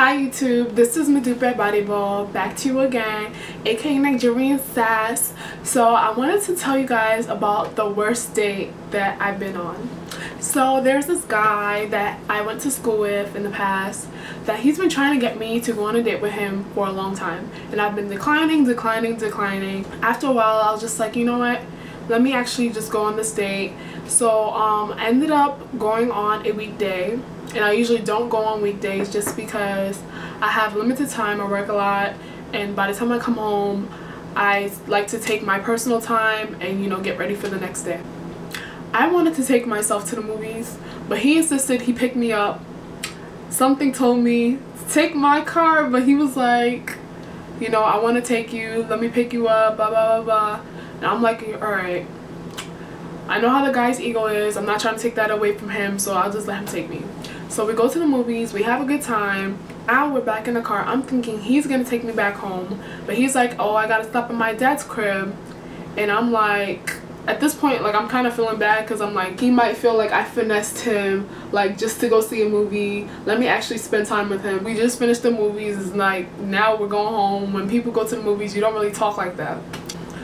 Hi YouTube, this is Madupe Bodyball, back to you again, aka Nigerian Sass. So I wanted to tell you guys about the worst date that I've been on. So there's this guy that I went to school with in the past that he's been trying to get me to go on a date with him for a long time, and I've been declining. After a while I was just like, you know what, let me actually just go on this date. So I ended up going on a weekday, and I usually don't go on weekdays just because I have limited time. I work a lot, and by the time I come home I like to take my personal time and, you know, get ready for the next day. I wanted to take myself to the movies, but he insisted. He picked me up. Something told me to take my car, but he was like, you know, I want to take you, let me pick you up, blah blah blah blah. And I'm like, alright, I know how the guy's ego is, I'm not trying to take that away from him, so I'll just let him take me. So we go to the movies, we have a good time. Now we're back in the car. I'm thinking he's gonna take me back home, but he's like, oh, I gotta stop at my dad's crib. And I'm like, at this point, like, I'm kind of feeling bad because I'm like, he might feel like I finessed him, like, just to go see a movie. Let me actually spend time with him. We just finished the movies. It's like, now we're going home. When people go to the movies, you don't really talk like that.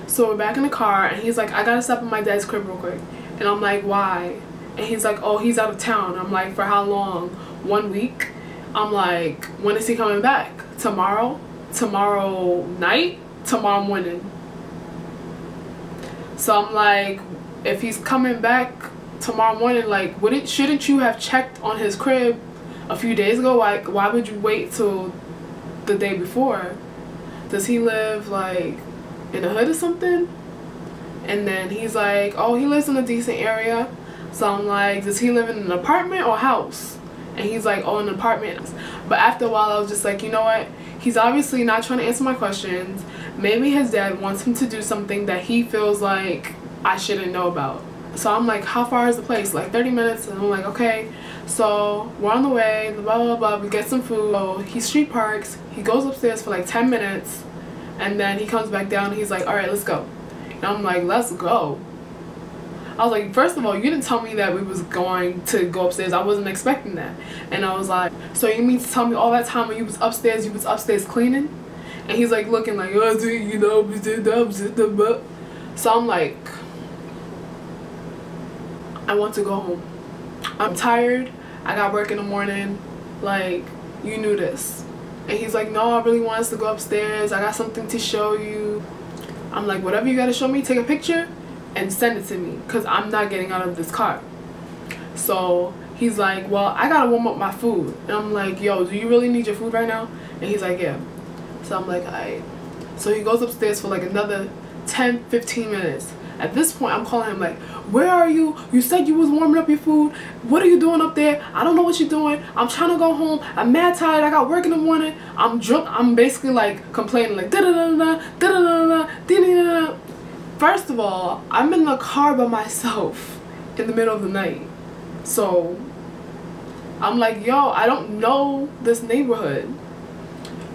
So we're back in the car, and he's like, I gotta stop at my dad's crib real quick. And I'm like, why? And he's like, oh, he's out of town. I'm like, for how long? 1 week? I'm like, when is he coming back? Tomorrow? Tomorrow night? Tomorrow morning? So I'm like, if he's coming back tomorrow morning, like, shouldn't you have checked on his crib a few days ago? Like, why would you wait till the day before? Does he live, like, in the hood or something? And then he's like, oh, he lives in a decent area. So I'm like, does he live in an apartment or house? And he's like, oh, an apartment. But after a while I was just like, you know what, he's obviously not trying to answer my questions. Maybe his dad wants him to do something that he feels like I shouldn't know about. So I'm like, how far is the place? Like 30 minutes. And I'm like, okay. So we're on the way, blah blah blah. We get some food. So he street parks. He goes upstairs for like 10 minutes, and then he comes back down and he's like, all right, let's go. And I'm like, let's go. I was like, first of all, you didn't tell me that we was going to go upstairs. I wasn't expecting that. And I was like, so you mean to tell me all that time when you was upstairs cleaning? And he's like looking like, oh, you know, so I'm like, I want to go home. I'm tired. I got work in the morning. Like, you knew this. And he's like, no, I really want us to go upstairs. I got something to show you. I'm like, whatever you gotta show me, take a picture and send it to me, because I'm not getting out of this car. So he's like, well, I gotta warm up my food. And I'm like, yo, do you really need your food right now? And he's like, yeah. So I'm like, alright. So he goes upstairs for like another 10-15 minutes. At this point I'm calling him like, where are you? You said you was warming up your food. What are you doing up there? I don't know what you're doing. I'm trying to go home. I'm mad tired. I got work in the morning. I'm drunk. I'm basically like complaining like da da da da da da da da da. First of all, I'm in the car by myself in the middle of the night. So I'm like, yo, I don't know this neighborhood.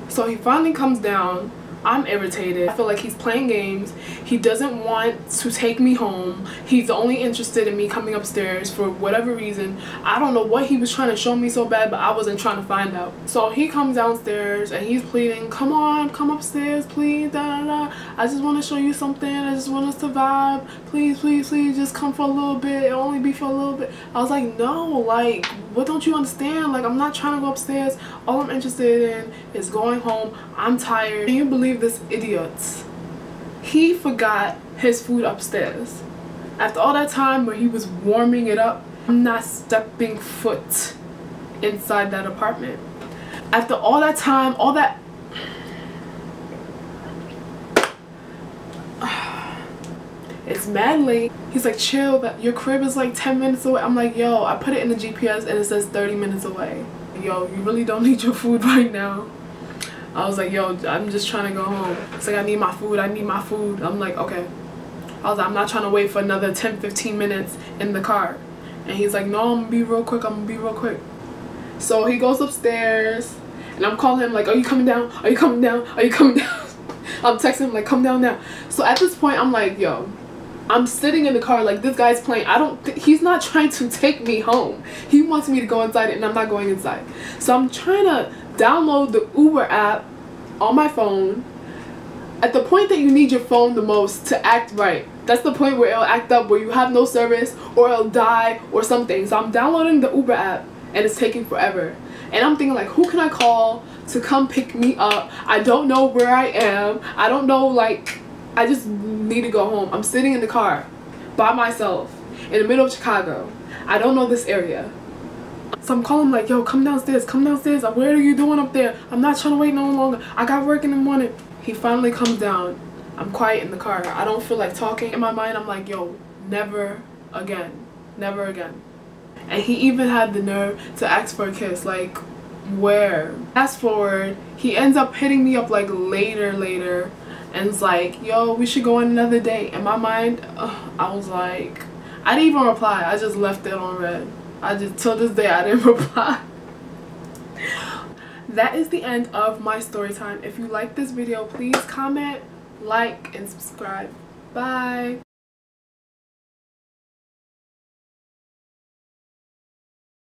So he finally comes down. I'm irritated. I feel like he's playing games. He doesn't want to take me home. He's only interested in me coming upstairs for whatever reason. I don't know what he was trying to show me so bad, but I wasn't trying to find out. So he comes downstairs and he's pleading, come on, come upstairs, please, da da da. I just want to show you something. I just want us to vibe. Please, please, please, just come for a little bit. It'll only be for a little bit. I was like, no, like, what don't you understand? Like, I'm not trying to go upstairs. All I'm interested in is going home. I'm tired. Can you believe this idiot? He forgot his food upstairs. After all that time where he was warming it up, I'm not stepping foot inside that apartment. After all that time, all that... It's mad late. He's like, chill, that your crib is like 10 minutes away. I'm like, yo, I put it in the GPS and it says 30 minutes away. Yo, you really don't need your food right now. I was like, yo, I'm just trying to go home. It's like, I need my food, I need my food. I'm like, okay. I was like, I'm not trying to wait for another 10-15 minutes in the car. And he's like, no, I'm gonna be real quick, I'm gonna be real quick. So he goes upstairs and I'm calling him like, are you coming down? Are you coming down? Are you coming down? I'm texting him like, come down now. So at this point I'm like, yo, I'm sitting in the car like, this guy's playing. He's not trying to take me home. He wants me to go inside and I'm not going inside. So I'm trying to download the Uber app on my phone at the point that you need your phone the most to act right. That's the point where it'll act up, where you have no service or it'll die or something. So I'm downloading the Uber app and it's taking forever. And I'm thinking like, who can I call to come pick me up? I don't know where I am. I don't know, like, I just need to go home. I'm sitting in the car by myself in the middle of Chicago. I don't know this area. So I'm calling like, yo, come downstairs, come downstairs. What are you doing up there? I'm not trying to wait no longer. I got work in the morning. He finally comes down. I'm quiet in the car. I don't feel like talking. In my mind, I'm like, yo, never again. Never again. And he even had the nerve to ask for a kiss. Like, where? Fast forward, he ends up hitting me up like later. And it's like, yo, we should go on another date. In my mind, I was like, I didn't even reply. I just left it on red. Till this day, I didn't reply. That is the end of my story time. If you like this video, please comment, like, and subscribe. Bye.